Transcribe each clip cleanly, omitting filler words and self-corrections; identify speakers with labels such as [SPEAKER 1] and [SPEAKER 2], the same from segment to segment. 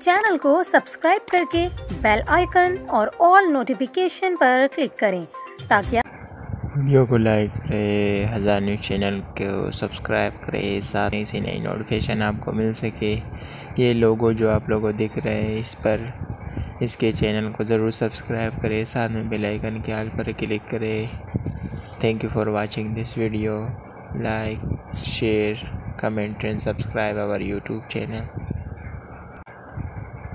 [SPEAKER 1] Channel को subscribe करके bell icon और ऑल नोटिफिकेशन पर क्लिक करें ताकि
[SPEAKER 2] वीडियो को लाइक करें, हज़ार न्यूज़ चैनल को सब्सक्राइब करें, साथ ही से नई नोटिफिकेशन आपको मिल सके। ये लोगो जो आप लोगों को दिख रहे हैं इस पर इसके चैनल को ज़रूर सब्सक्राइब करें, साथ में बेल आइकन के ऑल पर क्लिक करें। Thank you for watching this video. Like, share, comment and subscribe our YouTube channel.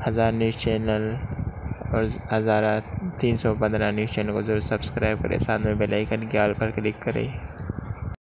[SPEAKER 2] हज़ार न्यूज़ चैनल और 1315 न्यूज़ चैनल को ज़रूर सब्सक्राइब करें, साथ में बेल आइकन के ऑल पर क्लिक करें।